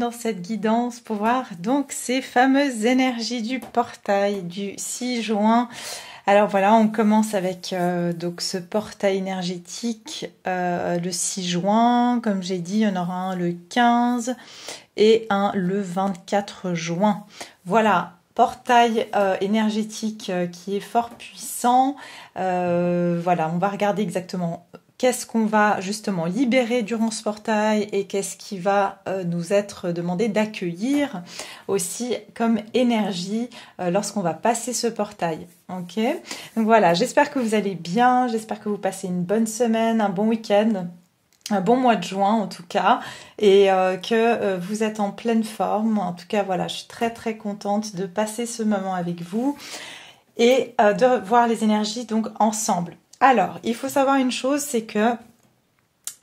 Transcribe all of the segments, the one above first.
dans cette guidance pour voir donc ces fameuses énergies du portail du 6 juin. Alors voilà, on commence avec donc ce portail énergétique le 6 juin. Comme j'ai dit, il y en aura un le 15 et un le 24 juin. Voilà, portail énergétique qui est fort puissant. Voilà, on va regarder exactement qu'est-ce qu'on va justement libérer durant ce portail et qu'est-ce qui va nous être demandé d'accueillir aussi comme énergie lorsqu'on va passer ce portail. Ok, donc voilà, j'espère que vous allez bien, j'espère que vous passez une bonne semaine, un bon week-end, un bon mois de juin en tout cas, et que vous êtes en pleine forme. En tout cas, voilà, je suis très très contente de passer ce moment avec vous et de voir les énergies donc ensemble. Alors, il faut savoir une chose, c'est que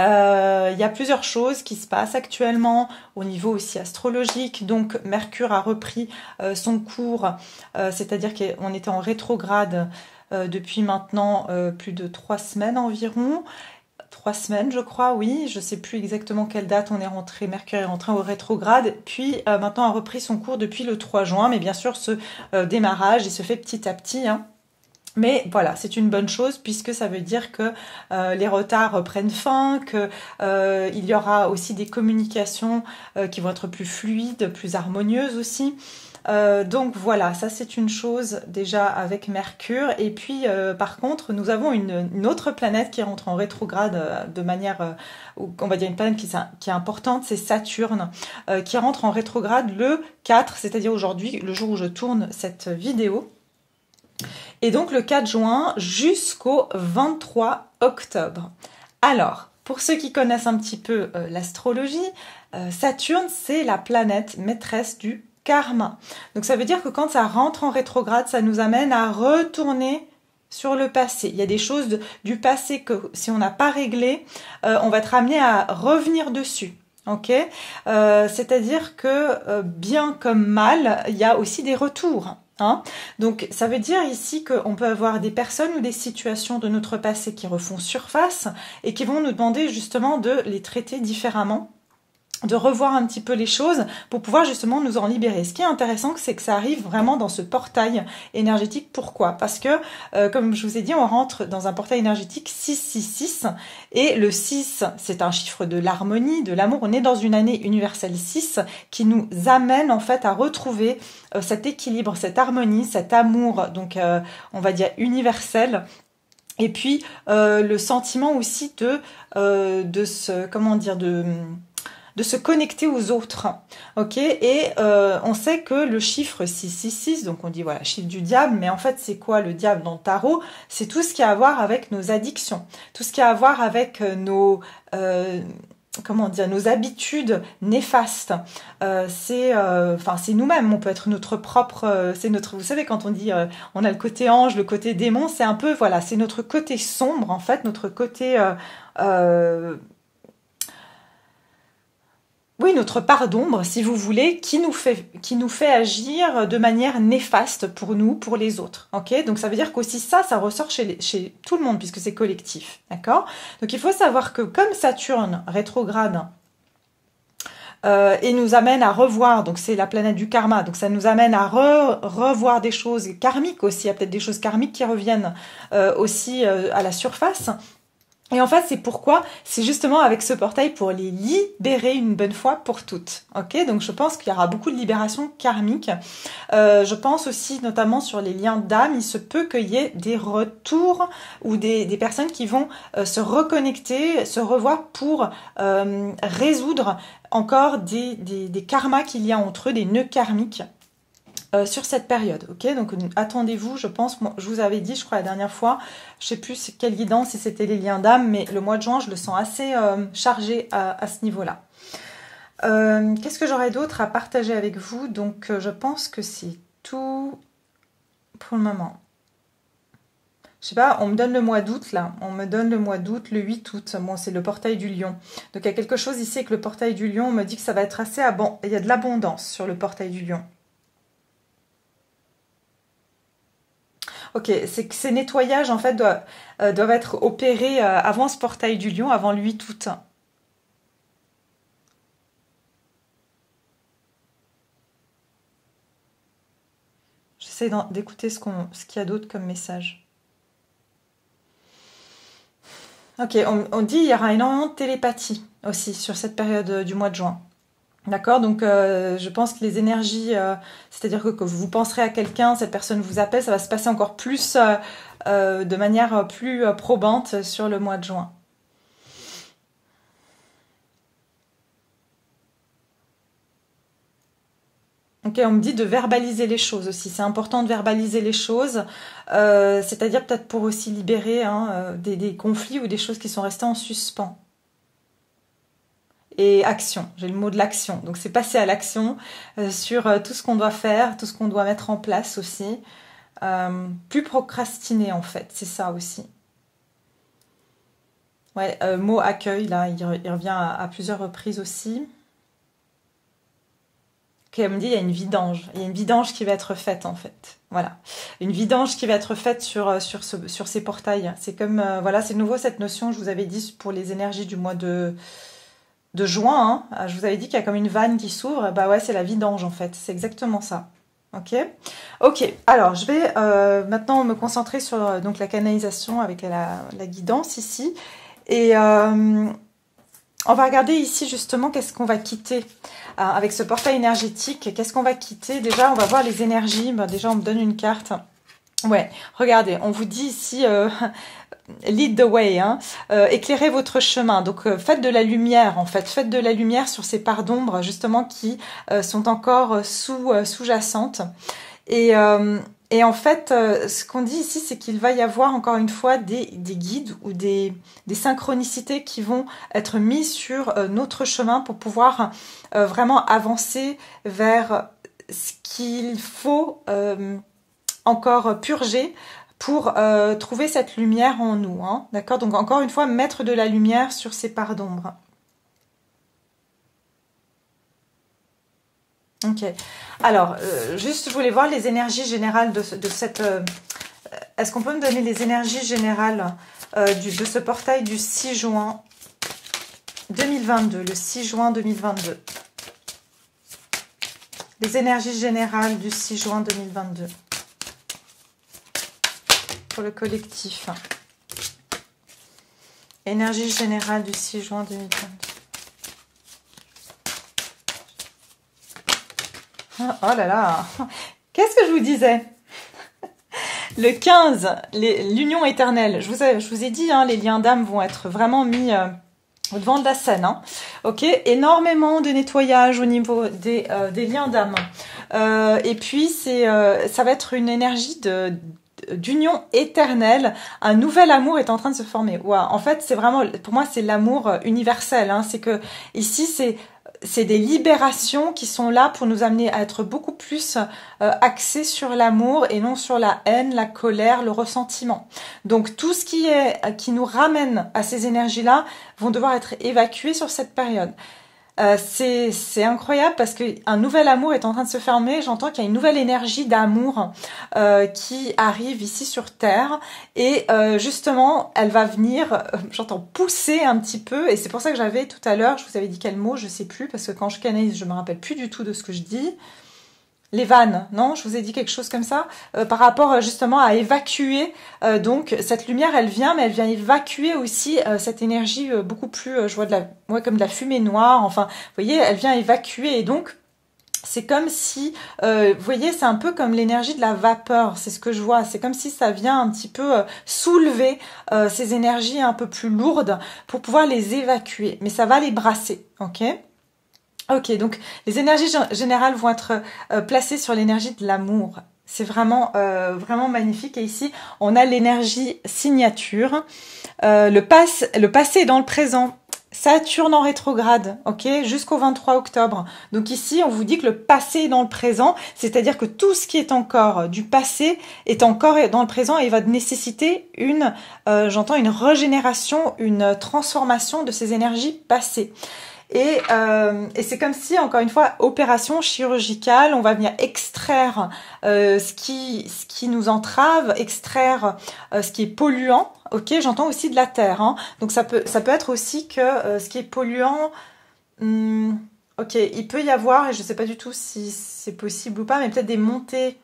il y a plusieurs choses qui se passent actuellement au niveau aussi astrologique. Donc Mercure a repris son cours, c'est-à-dire qu'on était en rétrograde depuis maintenant plus de 3 semaines environ. 3 semaines je crois, oui, je sais plus exactement quelle date on est rentré, Mercure est rentré au rétrograde, puis maintenant a repris son cours depuis le 3 juin, mais bien sûr ce démarrage il se fait petit à petit, hein. Mais voilà, c'est une bonne chose puisque ça veut dire que les retards prennent fin, que il y aura aussi des communications qui vont être plus fluides, plus harmonieuses aussi. Donc voilà, ça c'est une chose déjà avec Mercure. Et puis par contre, nous avons une autre planète qui rentre en rétrograde de manière, on va dire une planète qui est importante, c'est Saturne, qui rentre en rétrograde le 4, c'est-à-dire aujourd'hui, le jour où je tourne cette vidéo. Et donc le 4 juin jusqu'au 23 octobre. Alors, pour ceux qui connaissent un petit peu l'astrologie, Saturne, c'est la planète maîtresse du karma. Donc ça veut dire que quand ça rentre en rétrograde, ça nous amène à retourner sur le passé. Il y a des choses du passé que si on n'a pas réglé, on va être amené à revenir dessus. Ok, c'est-à-dire que bien comme mal, il y a aussi des retours. Hein, donc ça veut dire ici qu'on peut avoir des personnes ou des situations de notre passé qui refont surface et qui vont nous demander justement de les traiter différemment, de revoir un petit peu les choses pour pouvoir justement nous en libérer. Ce qui est intéressant, c'est que ça arrive vraiment dans ce portail énergétique. Pourquoi ? Parce que, comme je vous ai dit, on rentre dans un portail énergétique 666 et le 6, c'est un chiffre de l'harmonie, de l'amour. On est dans une année universelle 6 qui nous amène en fait à retrouver cet équilibre, cette harmonie, cet amour, donc on va dire universel. Et puis le sentiment aussi de se, comment dire, de se connecter aux autres, ok. Et on sait que le chiffre 666, donc on dit voilà, chiffre du diable, mais en fait c'est quoi le diable dans le tarot? C'est tout ce qui a à voir avec nos addictions, tout ce qui a à voir avec nos comment dire, nos habitudes néfastes. C'est nous-mêmes, on peut être notre propre, c'est notre, vous savez quand on dit on a le côté ange, le côté démon, c'est un peu voilà, c'est notre côté sombre en fait, notre côté oui, notre part d'ombre, si vous voulez, qui nous fait agir de manière néfaste pour nous, pour les autres. Ok, donc ça veut dire qu'aussi ça ressort chez tout le monde puisque c'est collectif. D'accord. Donc il faut savoir que comme Saturne rétrograde et nous amène à revoir, donc c'est la planète du karma, donc ça nous amène à revoir des choses karmiques aussi. Il y a peut-être des choses karmiques qui reviennent aussi à la surface. Et en fait, c'est pourquoi, c'est justement avec ce portail pour les libérer une bonne fois pour toutes. Ok, donc je pense qu'il y aura beaucoup de libération karmique. Je pense aussi, notamment sur les liens d'âme, il se peut qu'il y ait des retours ou des personnes qui vont se reconnecter, se revoir pour résoudre encore des karmas qu'il y a entre eux, des nœuds karmiques. Sur cette période, ok, donc attendez-vous, je pense, moi, je vous avais dit, je crois la dernière fois, je sais plus quelle guidance, si c'était les liens d'âme, mais le mois de juin, je le sens assez chargé à ce niveau-là. Qu'est-ce que j'aurais d'autre à partager avec vous? Donc, je pense que c'est tout pour le moment. Je sais pas, on me donne le mois d'août là, on me donne le mois d'août, le 8 août, bon c'est le portail du lion. Donc il y a quelque chose ici avec le portail du lion, on me dit que ça va être assez il y a de l'abondance sur le portail du lion. Ok, c'est que ces nettoyages en fait doivent être opérés avant ce portail du lion, avant le 8 août. J'essaie d'écouter ce qu'il y a d'autre comme message. Ok, on dit qu'il y aura énormément de télépathie aussi sur cette période du mois de juin. D'accord, donc je pense que les énergies, c'est-à-dire que vous penserez à quelqu'un, cette personne vous appelle, ça va se passer encore plus de manière plus probante sur le mois de juin. Ok, on me dit de verbaliser les choses aussi. C'est important de verbaliser les choses, c'est-à-dire peut-être pour aussi libérer des conflits ou des choses qui sont restées en suspens. Et action, j'ai le mot de l'action. Donc c'est passer à l'action sur tout ce qu'on doit faire, tout ce qu'on doit mettre en place aussi. Plus procrastiner en fait, c'est ça aussi. Ouais, mot accueil, là, il revient à plusieurs reprises aussi. Ok, elle me dit il y a une vidange. Il y a une vidange qui va être faite en fait. Voilà. Une vidange qui va être faite sur ces portails. C'est comme, voilà, c'est nouveau cette notion, je vous avais dit pour les énergies du mois de juin, hein. Je vous avais dit qu'il y a comme une vanne qui s'ouvre. Bah ouais, c'est la vidange en fait. C'est exactement ça. Ok. Ok. Alors, je vais maintenant me concentrer sur donc la canalisation avec la guidance ici. Et on va regarder ici justement qu'est-ce qu'on va quitter avec ce portail énergétique. Qu'est-ce qu'on va quitter? Déjà, on va voir les énergies. Bah, déjà, on me donne une carte. Ouais, regardez, on vous dit ici lead the way, hein, éclairez votre chemin. Donc faites de la lumière en fait, faites de la lumière sur ces parts d'ombre justement qui sont encore sous-jacentes. Et en fait, ce qu'on dit ici, c'est qu'il va y avoir encore une fois des guides ou des synchronicités qui vont être mises sur notre chemin pour pouvoir vraiment avancer vers ce qu'il faut encore purger pour trouver cette lumière en nous. Hein, d'accord? Donc encore une fois, mettre de la lumière sur ces parts d'ombre. Ok. Alors, juste, je voulais voir les énergies générales de cette... Est-ce qu'on peut me donner les énergies générales de ce portail du 6 juin 2022, le 6 juin 2022. Les énergies générales du 6 juin 2022. Pour le collectif. Énergie générale du 6 juin 2022. Oh là là, qu'est-ce que je vous disais? Le 15, l'union éternelle. Je vous ai dit, hein, les liens d'âme vont être vraiment mis au devant de la scène. Hein. Ok, énormément de nettoyage au niveau des liens d'âme. Et puis, ça va être une énergie d'union éternelle. Un nouvel amour est en train de se former. Wow. En fait, c'est vraiment, pour moi, c'est l'amour universel. Hein. C'est que ici, c'est des libérations qui sont là pour nous amener à être beaucoup plus axés sur l'amour et non sur la haine, la colère, le ressentiment. Donc tout ce qui nous ramène à ces énergies-là vont devoir être évacuées sur cette période. C'est incroyable parce qu'un nouvel amour est en train de se fermer. J'entends qu'il y a une nouvelle énergie d'amour qui arrive ici sur Terre et justement elle va venir, j'entends pousser un petit peu et c'est pour ça que j'avais tout à l'heure, je vous avais dit quel mot, je sais plus parce que quand je canalise je me rappelle plus du tout de ce que je dis. Les vannes, non? Je vous ai dit quelque chose comme ça par rapport justement à évacuer. Donc cette lumière, elle vient, mais elle vient évacuer aussi cette énergie beaucoup plus. Je vois comme de la fumée noire. Enfin, vous voyez, elle vient évacuer et donc c'est comme si, vous voyez, c'est un peu comme l'énergie de la vapeur. C'est ce que je vois. C'est comme si ça vient un petit peu soulever ces énergies un peu plus lourdes pour pouvoir les évacuer. Mais ça va les brasser, ok? Ok, donc les énergies générales vont être placées sur l'énergie de l'amour. C'est vraiment, vraiment magnifique. Et ici, on a l'énergie signature. Le passé est dans le présent. Saturne en rétrograde, ok, jusqu'au 23 octobre. Donc ici, on vous dit que le passé est dans le présent, c'est-à-dire que tout ce qui est encore du passé est encore dans le présent et va nécessiter j'entends une régénération, une transformation de ces énergies passées. Et c'est comme si, encore une fois, opération chirurgicale, on va venir extraire ce qui nous entrave, extraire ce qui est polluant. Ok, j'entends aussi de la terre. Hein. Donc ça peut être aussi que ce qui est polluant. Ok, il peut y avoir, et je ne sais pas du tout si c'est possible ou pas, mais peut-être des montées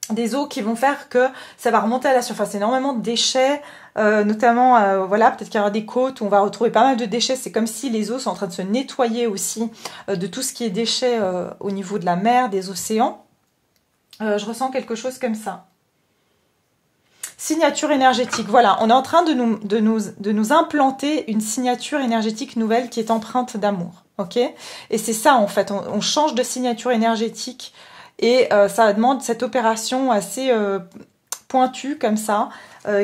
des eaux qui vont faire que ça va remonter à la surface. Énormément de déchets, notamment, voilà, peut-être qu'il y aura des côtes où on va retrouver pas mal de déchets. C'est comme si les eaux sont en train de se nettoyer aussi de tout ce qui est déchets au niveau de la mer, des océans. Je ressens quelque chose comme ça. Signature énergétique. Voilà, on est en train de nous implanter une signature énergétique nouvelle qui est empreinte d'amour. Ok? Et c'est ça, en fait. On change de signature énergétique. Et ça demande cette opération assez pointue comme ça,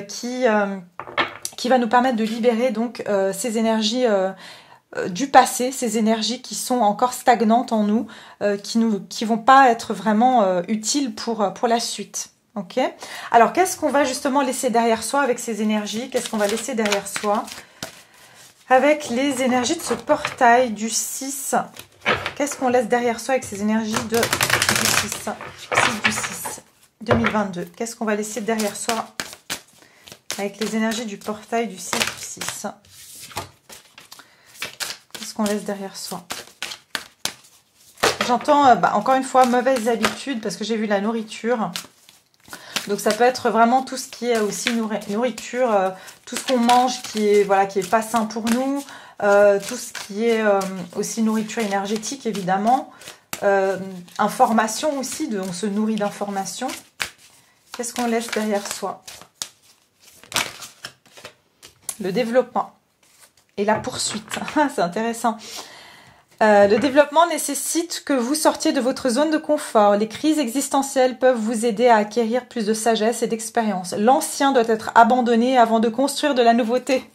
qui va nous permettre de libérer donc ces énergies du passé, ces énergies qui sont encore stagnantes en nous, qui vont pas être vraiment utiles pour la suite. Ok. Alors qu'est-ce qu'on va justement laisser derrière soi avec ces énergies? Qu'est-ce qu'on va laisser derrière soi avec les énergies de ce portail du 6? Qu'est-ce qu'on laisse derrière soi avec ces énergies du 6 du 6 2022? Qu'est-ce qu'on va laisser derrière soi avec les énergies du portail du 6 du 6? Qu'est-ce qu'on laisse derrière soi? J'entends, encore une fois, mauvaise habitude parce que j'ai vu la nourriture. Donc ça peut être vraiment tout ce qui est aussi nourriture, tout ce qu'on mange qui est pas sain pour nous, tout ce qui est aussi nourriture énergétique évidemment, information aussi, on se nourrit d'informations. Qu'est-ce qu'on laisse derrière soi? Le développement et la poursuite, c'est intéressant. Le développement nécessite que vous sortiez de votre zone de confort. Les crises existentielles peuvent vous aider à acquérir plus de sagesse et d'expérience. L'ancien doit être abandonné avant de construire de la nouveauté.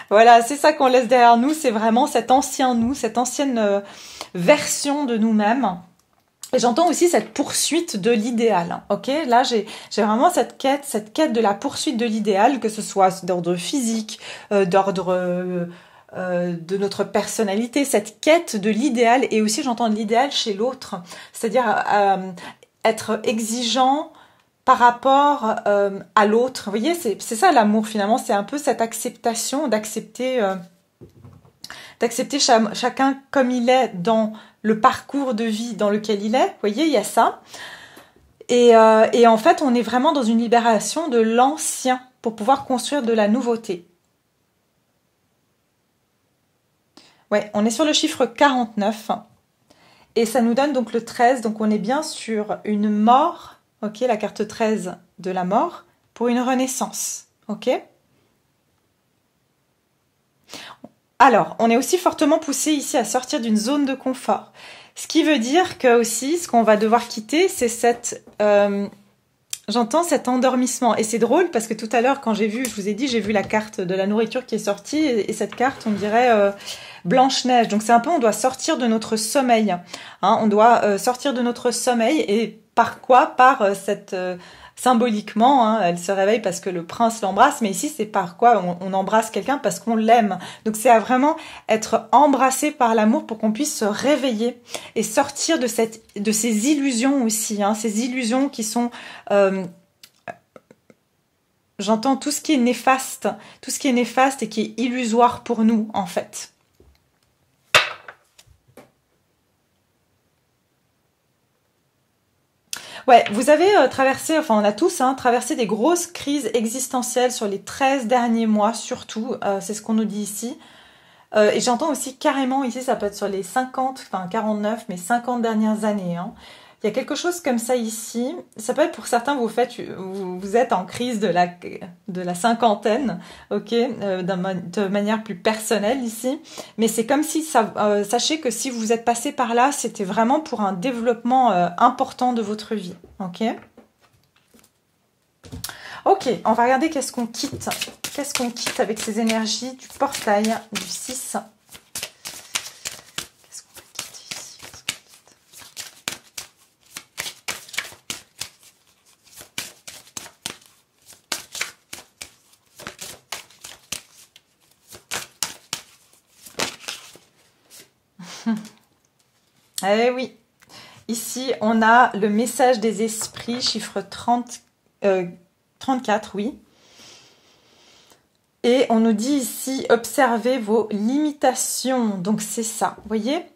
Voilà, c'est ça qu'on laisse derrière nous. C'est vraiment cet ancien nous, cette ancienne version de nous-mêmes. Et j'entends aussi cette poursuite de l'idéal. Ok, là j'ai vraiment cette quête de la poursuite de l'idéal, que ce soit d'ordre physique, d'ordre de notre personnalité, cette quête de l'idéal, et aussi j'entends l'idéal chez l'autre, c'est-à-dire être exigeant par rapport à l'autre. Vous voyez, c'est ça l'amour finalement, c'est un peu cette acceptation, d'accepter chacun comme il est dans le parcours de vie dans lequel il est. Vous voyez, il y a ça. Et en fait, on est vraiment dans une libération de l'ancien pour pouvoir construire de la nouveauté. Ouais, on est sur le chiffre 49 et ça nous donne donc le 13, donc on est bien sur une mort, ok, la carte 13 de la mort, pour une renaissance, ok. Alors, on est aussi fortement poussé ici à sortir d'une zone de confort, ce qui veut dire que aussi, ce qu'on va devoir quitter, c'est cette... J'entends cet endormissement et c'est drôle parce que tout à l'heure quand je vous ai dit, j'ai vu la carte de la nourriture qui est sortie et cette carte, on dirait Blanche-Neige. Donc c'est un peu, on doit sortir de notre sommeil. Hein, on doit sortir de notre sommeil et par quoi? Par cette... symboliquement, hein, elle se réveille parce que le prince l'embrasse, mais ici c'est par quoi on embrasse quelqu'un parce qu'on l'aime. Donc c'est à vraiment être embrassé par l'amour pour qu'on puisse se réveiller et sortir de ces illusions aussi, hein, ces illusions qui sont, j'entends tout ce qui est néfaste et qui est illusoire pour nous en fait. Ouais, vous avez traversé, enfin on a tous traversé des grosses crises existentielles sur les 13 derniers mois surtout, c'est ce qu'on nous dit ici. Et j'entends aussi carrément ici, ça peut être sur les 50, enfin 49, mais 50 dernières années. Hein. Il y a quelque chose comme ça ici. Ça peut être pour certains, vous êtes en crise de la cinquantaine, ok, de manière plus personnelle ici. Mais c'est comme si, sachez que si vous êtes passé par là, c'était vraiment pour un développement important de votre vie, ok. Ok, on va regarder qu'est-ce qu'on quitte. Qu'est-ce qu'on quitte avec ces énergies du portail du 6. Qu'est-ce qu'on va quitter ici? Eh oui, ici on a le message des esprits, chiffre 34, oui. Et on nous dit ici, observez vos limitations. Donc c'est ça, vous voyez?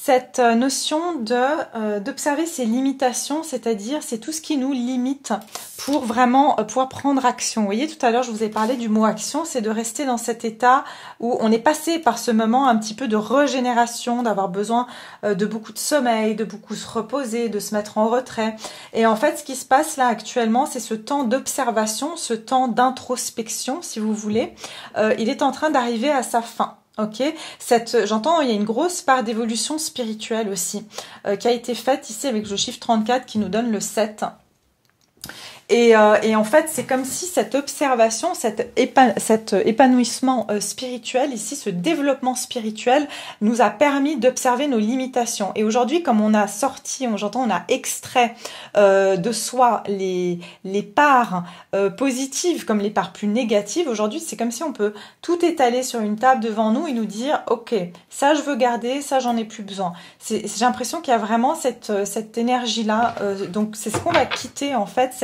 cette notion d'observer ses limitations, c'est-à-dire c'est tout ce qui nous limite pour vraiment pouvoir prendre action. Vous voyez, tout à l'heure, je vous ai parlé du mot action, c'est de rester dans cet état où on est passé par ce moment un petit peu de régénération, d'avoir besoin de beaucoup de sommeil, de beaucoup se reposer, de se mettre en retrait. Et en fait, ce qui se passe là actuellement, c'est ce temps d'observation, ce temps d'introspection, si vous voulez. Il est en train d'arriver à sa fin. Ok, j'entends, il y a une grosse part d'évolution spirituelle aussi qui a été faite ici avec le chiffre 34 qui nous donne le 7. Et en fait, c'est comme si cette observation, cet épanouissement spirituel, ici, ce développement spirituel, nous a permis d'observer nos limitations. Et aujourd'hui, comme on a sorti, on a extrait de soi les parts positives comme les parts plus négatives, aujourd'hui, c'est comme si on peut tout étaler sur une table devant nous et nous dire, ok, ça je veux garder, ça j'en ai plus besoin. J'ai l'impression qu'il y a vraiment cette énergie-là. Donc, c'est ce qu'on va quitter, en fait,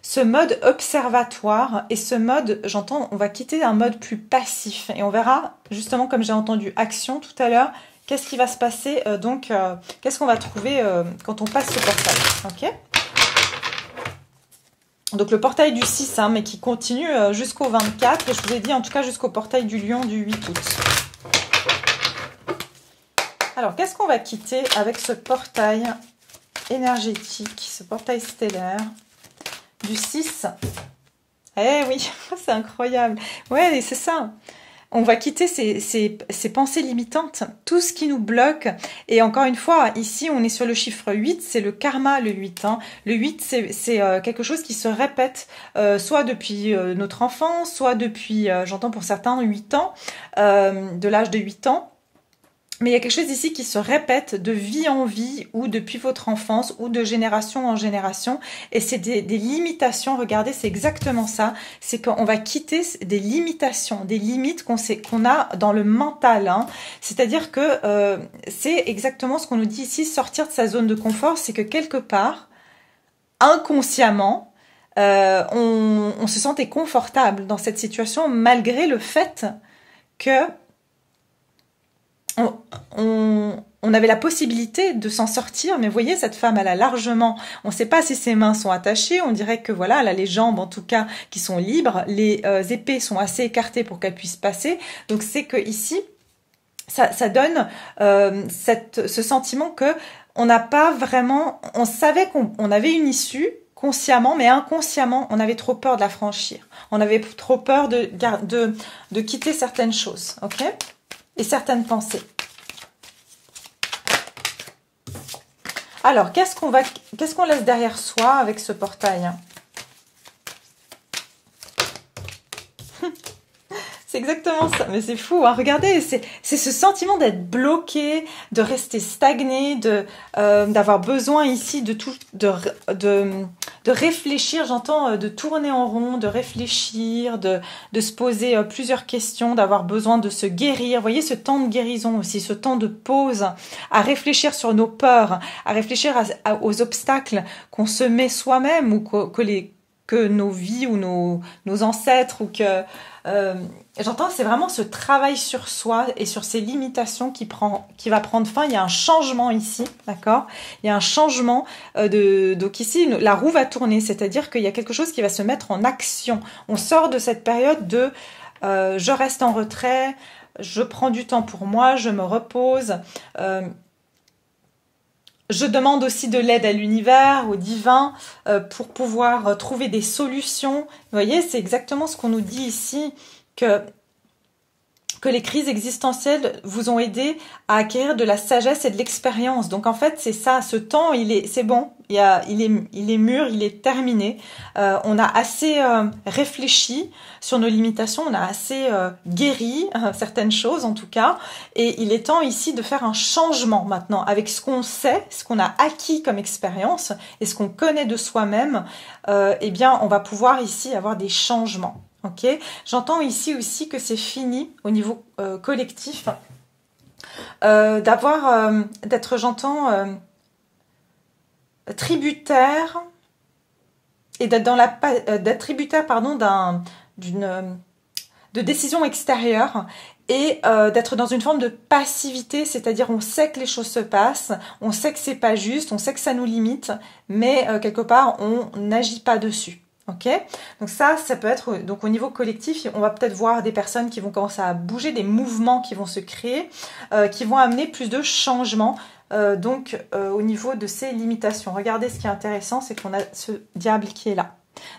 ce mode observatoire et ce mode, on va quitter un mode plus passif et on verra justement comme j'ai entendu action tout à l'heure, qu'est-ce qui va se passer, qu'est-ce qu'on va trouver quand on passe ce portail, ok. Donc le portail du 6, hein, mais qui continue jusqu'au 24 et je vous ai dit en tout cas jusqu'au portail du lion du 8 août. Alors qu'est-ce qu'on va quitter avec ce portail énergétique, ce portail stellaire du 6. Eh oui, c'est incroyable. Ouais, c'est ça. On va quitter ces pensées limitantes, tout ce qui nous bloque. Et encore une fois, ici, on est sur le chiffre 8, c'est le karma, le 8. Hein. Le 8, c'est quelque chose qui se répète, soit depuis notre enfance, soit depuis, j'entends pour certains, 8 ans, de l'âge de 8 ans. Mais il y a quelque chose ici qui se répète de vie en vie ou depuis votre enfance ou de génération en génération. Et c'est des limitations. Regardez, c'est exactement ça. C'est qu'on va quitter des limitations, des limites qu'on a dans le mental. Hein. C'est-à-dire que c'est exactement ce qu'on nous dit ici, sortir de sa zone de confort. C'est que quelque part, inconsciemment, on se sentait confortable dans cette situation malgré le fait que on avait la possibilité de s'en sortir, mais vous voyez, cette femme, elle a largement, on ne sait pas si ses mains sont attachées, on dirait que voilà, elle a les jambes en tout cas qui sont libres, les épées sont assez écartées pour qu'elle puisse passer, donc c'est que ici, ça donne ce sentiment que on n'a pas vraiment, on savait qu'on avait une issue, consciemment, mais inconsciemment, on avait trop peur de la franchir, on avait trop peur de quitter certaines choses, ok ? Et certaines pensées. Alors, qu'est-ce qu'on laisse derrière soi avec ce portail ? C'est exactement ça, mais c'est fou, hein. Regardez, c'est ce sentiment d'être bloqué, de rester stagné, d'avoir besoin ici de réfléchir, j'entends de tourner en rond, de réfléchir, de se poser plusieurs questions, d'avoir besoin de se guérir. Vous voyez ce temps de guérison aussi, ce temps de pause, à réfléchir sur nos peurs, à réfléchir aux obstacles qu'on se met soi-même ou que nos vies ou nos ancêtres ou que... j'entends, c'est vraiment ce travail sur soi et sur ses limitations qui va prendre fin. Il y a un changement ici, d'accord ? Il y a un changement donc ici, la roue va tourner, c'est-à-dire qu'il y a quelque chose qui va se mettre en action. On sort de cette période de je reste en retrait, je prends du temps pour moi, je me repose. Je demande aussi de l'aide à l'univers, au divin, pour pouvoir trouver des solutions. Vous voyez, c'est exactement ce qu'on nous dit ici, que les crises existentielles vous ont aidé à acquérir de la sagesse et de l'expérience. Donc en fait, c'est ça, ce temps, c'est bon, il est mûr, il est terminé. On a assez réfléchi sur nos limitations, on a assez guéri certaines choses en tout cas, et il est temps ici de faire un changement maintenant avec ce qu'on sait, ce qu'on a acquis comme expérience et ce qu'on connaît de soi-même. Eh bien, on va pouvoir ici avoir des changements. Ok, j'entends ici aussi que c'est fini au niveau collectif d'être, j'entends, tributaire et d'être tributaire, pardon, de décisions extérieures et d'être dans une forme de passivité, c'est-à-dire on sait que les choses se passent, on sait que c'est pas juste, on sait que ça nous limite, mais quelque part on n'agit pas dessus. Ok, donc ça peut être donc au niveau collectif, on va peut-être voir des personnes qui vont commencer à bouger, des mouvements qui vont se créer, qui vont amener plus de changements. Au niveau de ces limitations. Regardez, ce qui est intéressant, c'est qu'on a ce diable qui est là.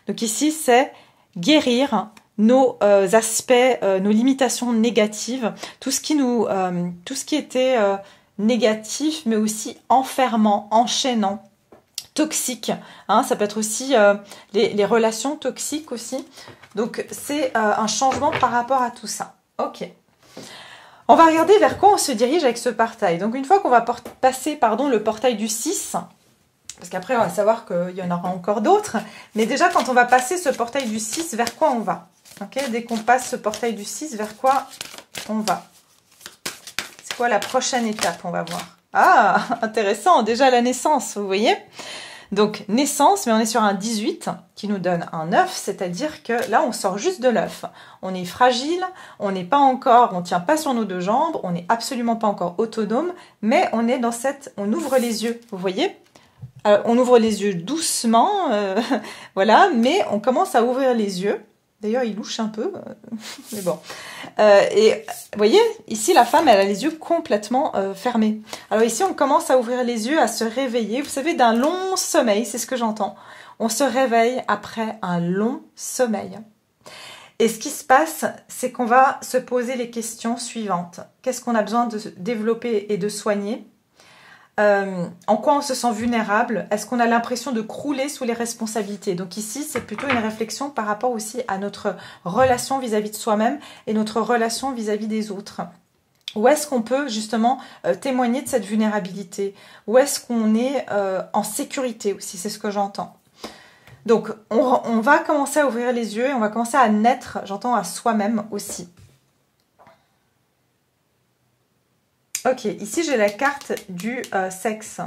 Donc ici, c'est guérir nos aspects, nos limitations négatives, tout ce qui était négatif, mais aussi enfermant, enchaînant, toxique. Hein, ça peut être aussi les relations toxiques aussi. Donc c'est un changement par rapport à tout ça. Ok. On va regarder vers quoi on se dirige avec ce portail. Donc une fois qu'on va passer le portail du 6, parce qu'après on va savoir qu'il y en aura encore d'autres, mais déjà quand on va passer ce portail du 6, vers quoi on va? Okay, dès qu'on passe ce portail du 6, vers quoi on va? C'est quoi la prochaine étape? On va voir. Ah, intéressant, déjà la naissance, vous voyez? Donc naissance, mais on est sur un 18 qui nous donne un 9, c'est-à-dire que là on sort juste de l'œuf. On est fragile, on n'est pas encore, on tient pas sur nos deux jambes, on n'est absolument pas encore autonome, mais on est dans on ouvre les yeux, vous voyez? On ouvre les yeux doucement, voilà, mais on commence à ouvrir les yeux. D'ailleurs, il louche un peu, mais bon. Et vous voyez, ici, la femme, elle a les yeux complètement fermés. Alors ici, on commence à ouvrir les yeux, à se réveiller. Vous savez, d'un long sommeil, c'est ce que j'entends. On se réveille après un long sommeil. Et ce qui se passe, c'est qu'on va se poser les questions suivantes. Qu'est-ce qu'on a besoin de développer et de soigner ? En quoi on se sent vulnérable? Est-ce qu'on a l'impression de crouler sous les responsabilités? Donc ici, c'est plutôt une réflexion par rapport aussi à notre relation vis-à-vis de soi-même et notre relation vis-à-vis des autres. Où est-ce qu'on peut justement témoigner de cette vulnérabilité? Où est-ce qu'on est en sécurité aussi? C'est ce que j'entends. Donc, on va commencer à ouvrir les yeux et on va commencer à naître, j'entends, à soi-même aussi. Ok, ici j'ai la carte du sexe.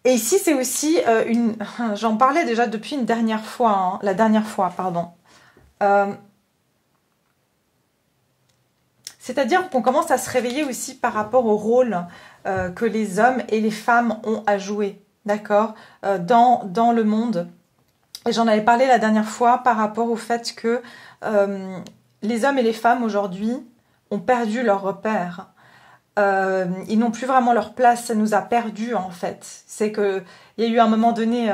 Et ici c'est aussi une... J'en parlais déjà depuis une dernière fois, hein, la dernière fois, pardon. C'est-à-dire qu'on commence à se réveiller aussi par rapport au rôle que les hommes et les femmes ont à jouer, d'accord, dans le monde. Et j'en avais parlé la dernière fois par rapport au fait que les hommes et les femmes aujourd'hui ont perdu leur repère. Ils n'ont plus vraiment leur place, ça nous a perdus en fait. C'est qu'il y a eu à un moment donné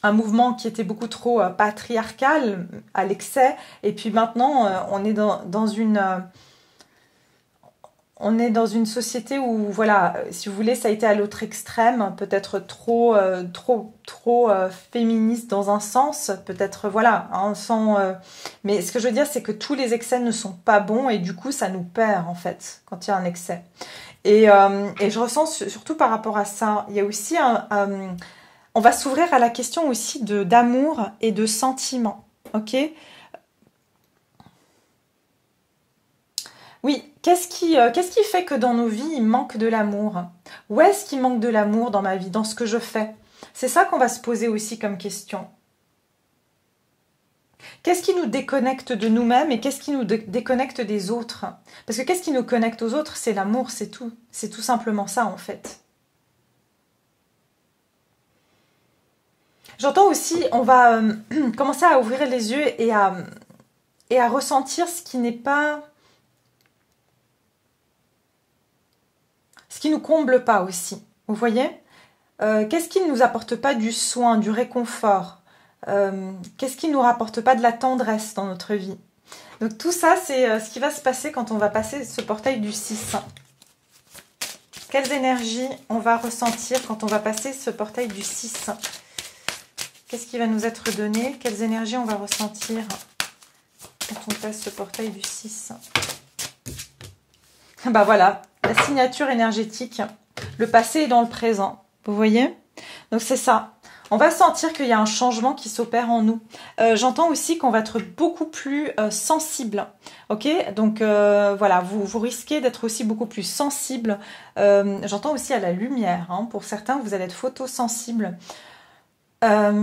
un mouvement qui était beaucoup trop patriarcal à l'excès, et puis maintenant on est on est dans une société où, voilà, si vous voulez, ça a été à l'autre extrême, peut-être trop féministe dans un sens, peut-être, voilà, hein, mais ce que je veux dire, c'est que tous les excès ne sont pas bons, et du coup, ça nous perd, en fait, quand il y a un excès. Et je ressens, surtout par rapport à ça, il y a aussi on va s'ouvrir à la question aussi d'amour et de sentiment, ok ? Oui, qu'est-ce qui fait que dans nos vies, il manque de l'amour? Où est-ce qu'il manque de l'amour dans ma vie, dans ce que je fais? C'est ça qu'on va se poser aussi comme question. Qu'est-ce qui nous déconnecte de nous-mêmes et qu'est-ce qui nous déconnecte des autres? Parce que qu'est-ce qui nous connecte aux autres? C'est l'amour, c'est tout. C'est tout simplement ça, en fait. J'entends aussi, on va commencer à ouvrir les yeux et à ressentir ce qui n'est pas... Ce qui nous comble pas aussi, vous voyez? Qu'est-ce qui ne nous apporte pas du soin, du réconfort? Qu'est-ce qui ne nous rapporte pas de la tendresse dans notre vie? Donc tout ça, c'est ce qui va se passer quand on va passer ce portail du 6. Quelles énergies on va ressentir quand on va passer ce portail du 6? Qu'est-ce qui va nous être donné? Quelles énergies on va ressentir quand on passe ce portail du 6? Bah voilà, la signature énergétique. Le passé est dans le présent. Vous voyez? Donc c'est ça. On va sentir qu'il y a un changement qui s'opère en nous. J'entends aussi qu'on va être beaucoup plus sensible. Ok? Donc voilà, vous risquez d'être aussi beaucoup plus sensible. J'entends aussi à la lumière. Hein. Pour certains, vous allez être photosensible. Il y a,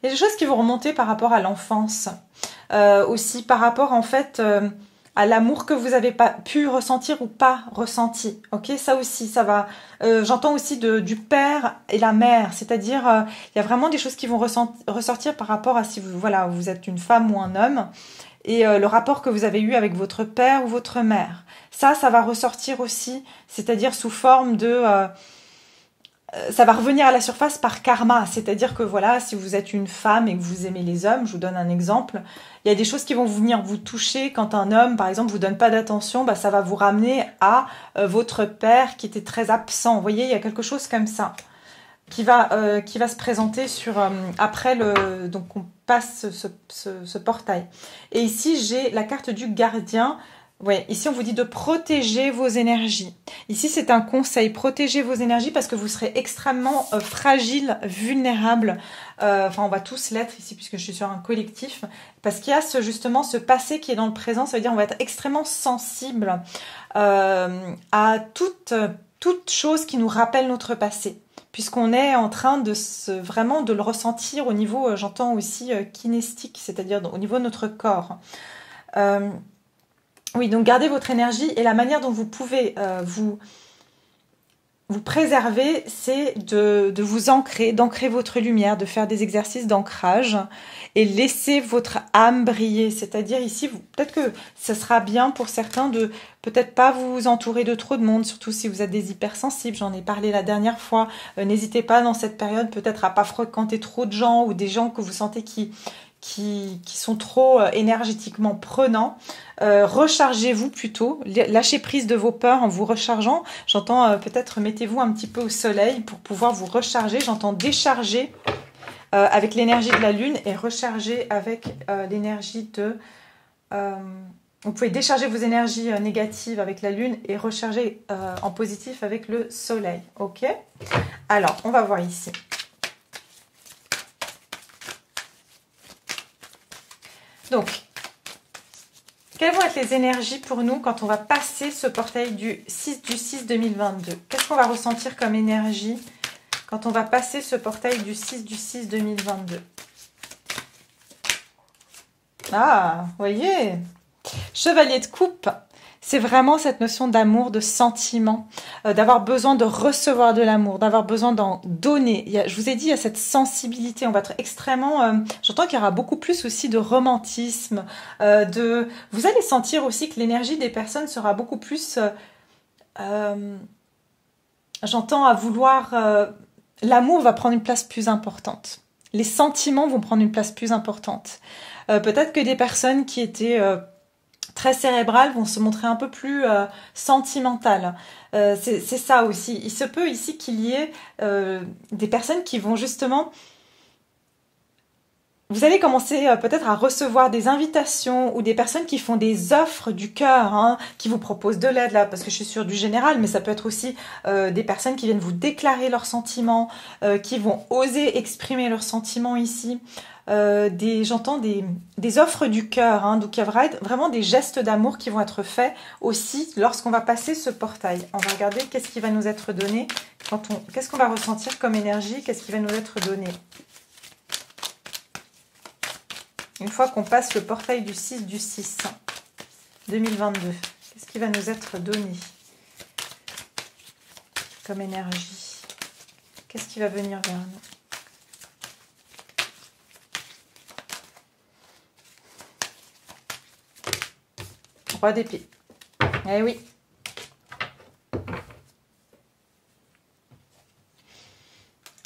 Il y a des choses qui vont remonter par rapport à l'enfance. Aussi par rapport en fait à l'amour que vous avez pas pu ressentir ou pas ressenti. Ok, ça aussi, ça va. J'entends aussi du père et la mère, c'est-à-dire il y a vraiment des choses qui vont ressortir par rapport à si vous voilà vous êtes une femme ou un homme et le rapport que vous avez eu avec votre père ou votre mère. Ça va ressortir aussi, c'est-à-dire sous forme de ça va revenir à la surface par karma, c'est-à-dire que voilà, si vous êtes une femme et que vous aimez les hommes, je vous donne un exemple, il y a des choses qui vont venir vous toucher quand un homme, par exemple, vous donne pas d'attention, bah, ça va vous ramener à votre père qui était très absent. Vous voyez, il y a quelque chose comme ça qui va se présenter sur après le donc on passe ce portail. Et ici j'ai la carte du gardien. Ouais, ici on vous dit de protéger vos énergies. Ici c'est un conseil, protégez vos énergies parce que vous serez extrêmement fragile, vulnérable. Enfin on va tous l'être ici puisque je suis sur un collectif. Parce qu'il y a justement ce passé qui est dans le présent, ça veut dire on va être extrêmement sensible à toute chose qui nous rappelle notre passé. Puisqu'on est en train de vraiment de le ressentir au niveau, j'entends aussi kinéstique, c'est-à-dire au niveau de notre corps. Oui, donc gardez votre énergie et la manière dont vous pouvez vous préserver, c'est de vous ancrer, d'ancrer votre lumière, de faire des exercices d'ancrage et laisser votre âme briller. C'est-à-dire ici, peut-être que ce sera bien pour certains de peut-être pas vous entourer de trop de monde, surtout si vous êtes des hypersensibles. J'en ai parlé la dernière fois. N'hésitez pas dans cette période peut-être à pas fréquenter trop de gens ou des gens que vous sentez qui sont trop énergétiquement prenants. Rechargez-vous plutôt, lâchez prise de vos peurs en vous rechargeant. J'entends peut-être mettez-vous un petit peu au soleil pour pouvoir vous recharger. J'entends décharger avec l'énergie de la lune et recharger avec l'énergie de... vous pouvez décharger vos énergies négatives avec la lune et recharger en positif avec le soleil. Ok? Alors, on va voir ici. Donc, quelles vont être les énergies pour nous quand on va passer ce portail du 6 2022? Qu'est-ce qu'on va ressentir comme énergie quand on va passer ce portail du 6 2022? Ah, vous voyez, Chevalier de coupe, c'est vraiment cette notion d'amour, de sentiment, d'avoir besoin de recevoir de l'amour, d'avoir besoin d'en donner. Je vous ai dit, il y a cette sensibilité, on va être extrêmement... J'entends qu'il y aura beaucoup plus aussi de romantisme, vous allez sentir aussi que l'énergie des personnes sera beaucoup plus... J'entends à vouloir... l'amour va prendre une place plus importante. Les sentiments vont prendre une place plus importante. Peut-être que des personnes qui étaient... très cérébrales vont se montrer un peu plus sentimentales. C'est ça aussi. Il se peut ici qu'il y ait des personnes qui vont justement... Vous allez commencer peut-être à recevoir des invitations ou des personnes qui font des offres du cœur, hein, qui vous proposent de l'aide, là, parce que je suis sur du général, mais ça peut être aussi des personnes qui viennent vous déclarer leurs sentiments, qui vont oser exprimer leurs sentiments ici. J'entends des offres du cœur, hein, donc il y a vraiment des gestes d'amour qui vont être faits aussi lorsqu'on va passer ce portail. On va regarder qu'est-ce qui va nous être donné, qu'est-ce qu'on va ressentir comme énergie, qu'est-ce qui va nous être donné. Une fois qu'on passe le portail du 6 2022, qu'est-ce qui va nous être donné comme énergie? Qu'est-ce qui va venir vers nous? Roi d'épée. Eh oui.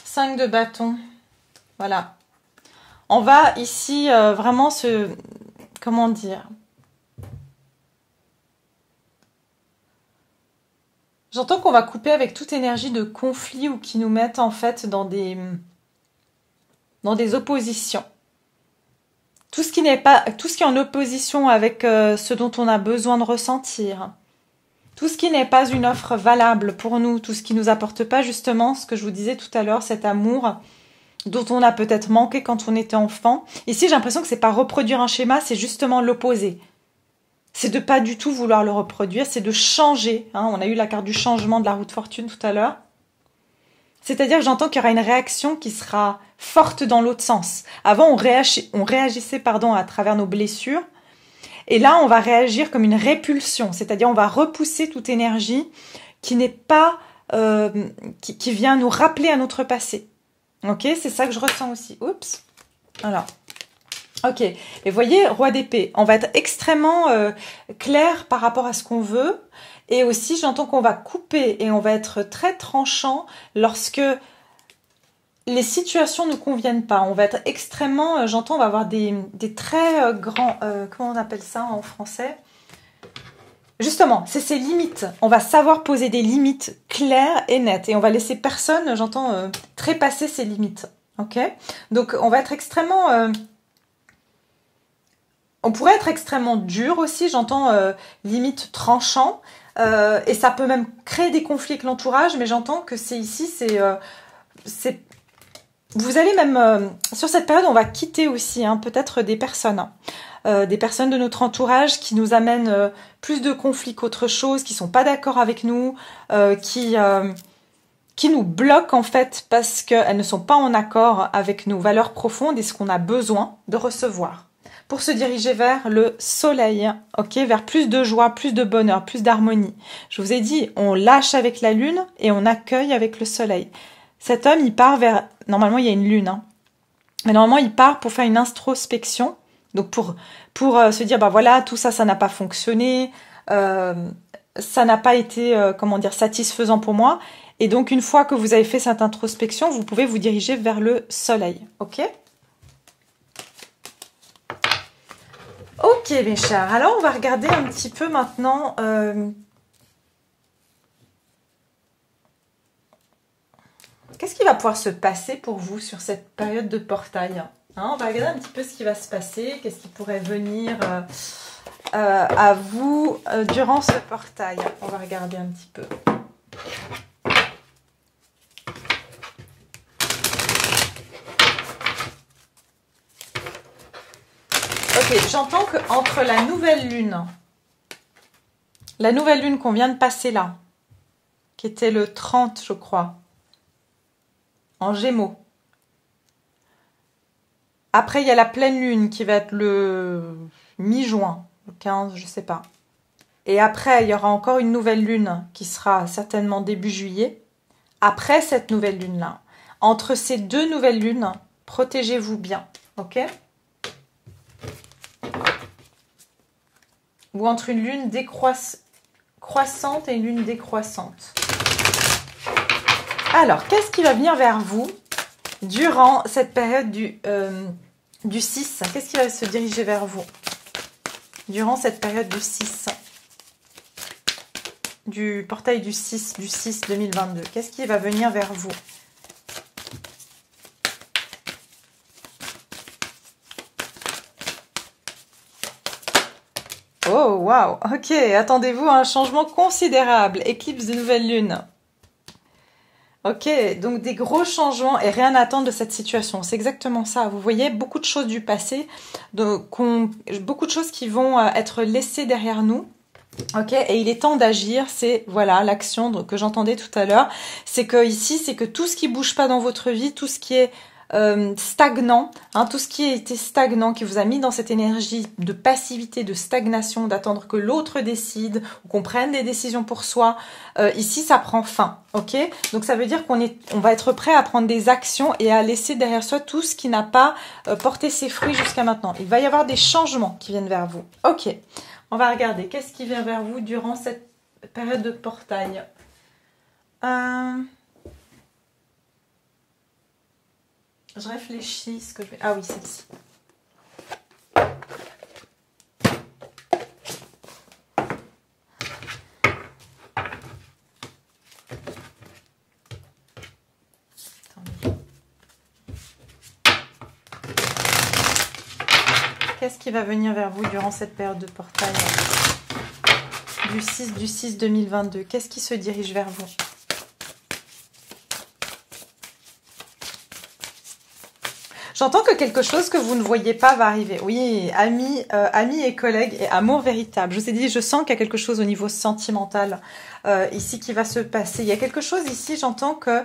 Cinq de bâton. Voilà. On va ici vraiment comment dire? J'entends qu'on va couper avec toute énergie de conflit ou qui nous mettent en fait dans des oppositions. Tout ce qui est en opposition avec ce dont on a besoin de ressentir. Tout ce qui n'est pas une offre valable pour nous, tout ce qui nous apporte pas justement ce que je vous disais tout à l'heure, cet amour dont on a peut-être manqué quand on était enfant. Ici, j'ai l'impression que c'est pas reproduire un schéma, c'est justement l'opposé. C'est de pas du tout vouloir le reproduire, c'est de changer. Hein. On a eu la carte du changement de la roue de fortune tout à l'heure. C'est-à-dire que j'entends qu'il y aura une réaction qui sera forte dans l'autre sens. Avant, on réagissait à travers nos blessures. Et là, on va réagir comme une répulsion. C'est-à-dire on va repousser toute énergie qui n'est pas... qui vient nous rappeler à notre passé. Ok, c'est ça que je ressens aussi. Oups. Alors. Ok. Et voyez, roi d'épée. On va être extrêmement clair par rapport à ce qu'on veut. Et aussi, j'entends qu'on va couper et on va être très tranchant lorsque les situations ne nous conviennent pas. On va être extrêmement, j'entends, on va avoir des très grands, comment on appelle ça en français? Justement, c'est ces limites. On va savoir poser des limites claires et nettes. Et on va laisser personne, j'entends, trépasser ces limites. Ok? Donc, on va être extrêmement... on pourrait être extrêmement dur aussi, j'entends, limite tranchant. Et ça peut même créer des conflits avec l'entourage, mais j'entends que c'est ici, c'est... Vous allez même... sur cette période, on va quitter aussi, hein, peut-être des personnes. Des personnes de notre entourage qui nous amènent plus de conflits qu'autre chose, qui sont pas d'accord avec nous, qui nous bloquent en fait parce qu'elles ne sont pas en accord avec nos valeurs profondes et ce qu'on a besoin de recevoir pour se diriger vers le soleil, ok, vers plus de joie, plus de bonheur, plus d'harmonie. Je vous ai dit, on lâche avec la lune et on accueille avec le soleil. Cet homme, il part vers... Normalement, il y a une lune, hein. Mais normalement, il part pour faire une introspection. Donc, pour se dire, bah voilà, tout ça, ça n'a pas fonctionné. Ça n'a pas été, comment dire, satisfaisant pour moi. Et donc, une fois que vous avez fait cette introspection, vous pouvez vous diriger vers le soleil. Ok ? Ok, mes chers. Alors, on va regarder un petit peu maintenant... qu'est-ce qui va pouvoir se passer pour vous sur cette période de portail, hein? On va regarder un petit peu ce qui va se passer, qu'est-ce qui pourrait venir à vous durant ce portail. On va regarder un petit peu. Ok, j'entends qu'entre la nouvelle lune qu'on vient de passer là, qui était le 30, je crois, en Gémeaux. Après, il y a la pleine lune qui va être le mi-juin, le 15, je sais pas. Et après, il y aura encore une nouvelle lune qui sera certainement début juillet. Après cette nouvelle lune-là, entre ces deux nouvelles lunes, protégez-vous bien, ok? Ou entre une lune croissante et une lune décroissante. Alors, qu'est-ce qui va venir vers vous durant cette période du 6? Qu'est-ce qui va se diriger vers vous durant cette période du 6? Du portail du 6 2022. Qu'est-ce qui va venir vers vous? Oh, waouh! Ok, attendez-vous à un changement considérable. Éclipse de nouvelle lune. Ok, donc des gros changements et rien à attendre de cette situation. C'est exactement ça. Vous voyez, beaucoup de choses du passé, beaucoup de choses qui vont être laissées derrière nous. Ok, et il est temps d'agir. C'est voilà l'action que j'entendais tout à l'heure. C'est que ici, c'est que tout ce qui bouge pas dans votre vie, tout ce qui est stagnant, hein, tout ce qui a été stagnant, qui vous a mis dans cette énergie de passivité, de stagnation, d'attendre que l'autre décide ou qu'on prenne des décisions pour soi, ici ça prend fin, ok? Donc ça veut dire qu'on va être prêt à prendre des actions et à laisser derrière soi tout ce qui n'a pas porté ses fruits jusqu'à maintenant. Il va y avoir des changements qui viennent vers vous. Ok, on va regarder qu'est-ce qui vient vers vous durant cette période de portail. Je réfléchis ce que je vais... Ah oui, celle-ci. Qu'est-ce qui va venir vers vous durant cette période de portail du 6 2022? Qu'est-ce qui se dirige vers vous? J'entends que quelque chose que vous ne voyez pas va arriver. Oui, amis et collègues et amour véritable. Je vous ai dit, je sens qu'il y a quelque chose au niveau sentimental ici qui va se passer. Il y a quelque chose ici, j'entends que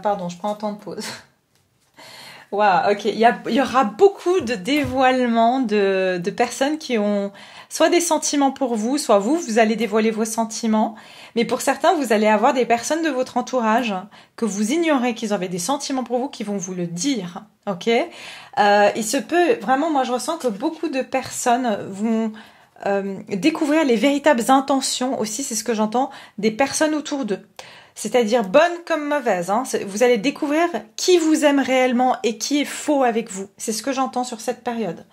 Pardon, je prends un temps de pause. Waouh, ok. Il y aura beaucoup de dévoilements de personnes qui ont soit des sentiments pour vous, soit vous allez dévoiler vos sentiments. Mais pour certains, vous allez avoir des personnes de votre entourage que vous ignorez qu'ils avaient des sentiments pour vous, qui vont vous le dire. Ok. Il se peut, vraiment, moi je ressens que beaucoup de personnes vont découvrir les véritables intentions aussi, c'est ce que j'entends, des personnes autour d'eux. C'est-à-dire bonnes comme mauvaises. Hein. Vous allez découvrir qui vous aime réellement et qui est faux avec vous. C'est ce que j'entends sur cette période.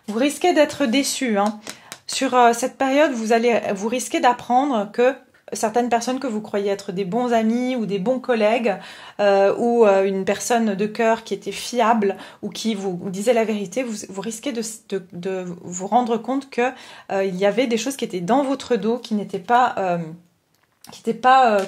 Vous risquez d'être déçus. Hein. Sur cette période, vous risquez d'apprendre que certaines personnes que vous croyez être des bons amis ou des bons collègues ou une personne de cœur qui était fiable ou qui vous disait la vérité, vous risquez de vous rendre compte que il y avait des choses qui étaient dans votre dos qui n'étaient pas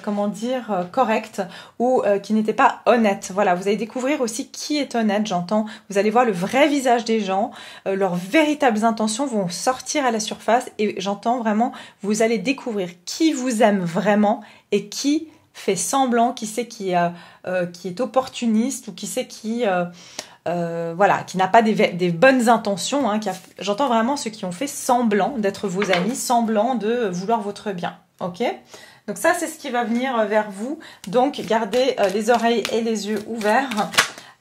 comment dire, correctes ou qui n'étaient pas honnêtes. Voilà, vous allez découvrir aussi qui est honnête, j'entends. Vous allez voir le vrai visage des gens, leurs véritables intentions vont sortir à la surface et j'entends vraiment, vous allez découvrir qui vous aime vraiment et qui fait semblant, qui c'est qui est opportuniste ou qui c'est qui... voilà, qui n'a pas des bonnes intentions. Hein, j'entends vraiment ceux qui ont fait semblant d'être vos amis, semblant de vouloir votre bien. Ok ? Donc ça, c'est ce qui va venir vers vous. Donc, gardez les oreilles et les yeux ouverts.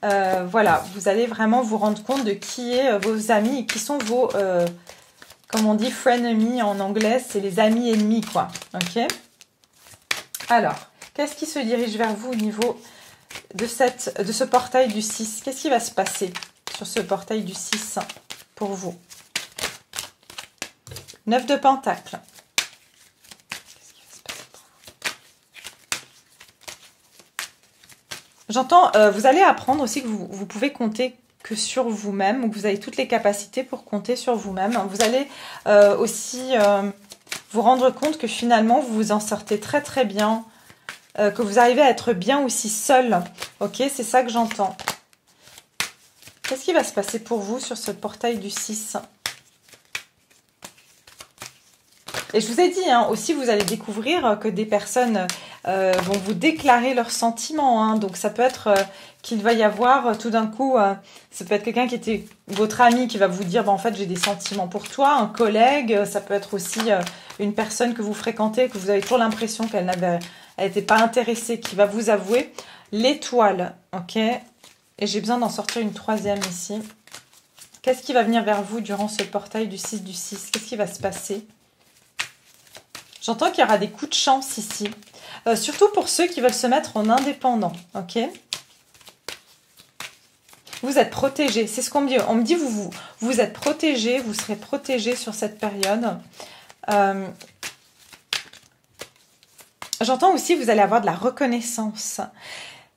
Voilà, vous allez vraiment vous rendre compte de qui est vos amis et qui sont vos, comme on dit, frenemies en anglais, c'est les amis ennemis, quoi. Ok ? Alors, qu'est-ce qui se dirige vers vous au niveau de ce portail du 6 ? Qu'est-ce qui va se passer sur ce portail du 6 pour vous ? 9 de Pentacles. J'entends, vous allez apprendre aussi que vous pouvez compter que sur vous-même, ou que vous avez toutes les capacités pour compter sur vous-même. Vous allez aussi vous rendre compte que finalement, vous vous en sortez très très bien, que vous arrivez à être bien aussi seul. Ok, c'est ça que j'entends. Qu'est-ce qui va se passer pour vous sur ce portail du 6 ? Et je vous ai dit, hein, aussi, vous allez découvrir que des personnes vont vous déclarer leurs sentiments. Hein. Donc, ça peut être qu'il va y avoir tout d'un coup, ça peut être quelqu'un qui était votre ami qui va vous dire, en fait, j'ai des sentiments pour toi, un collègue. Ça peut être aussi une personne que vous fréquentez, que vous avez toujours l'impression qu'elle n'était pas intéressée, qui va vous avouer l'étoile. Ok ? Et j'ai besoin d'en sortir une troisième ici. Qu'est-ce qui va venir vers vous durant ce portail du 6 du 6 ? Qu'est-ce qui va se passer ? J'entends qu'il y aura des coups de chance ici. Surtout pour ceux qui veulent se mettre en indépendant. Ok ? Vous êtes protégés. C'est ce qu'on me dit. On me dit vous êtes protégés. Vous serez protégés sur cette période. J'entends aussi que vous allez avoir de la reconnaissance.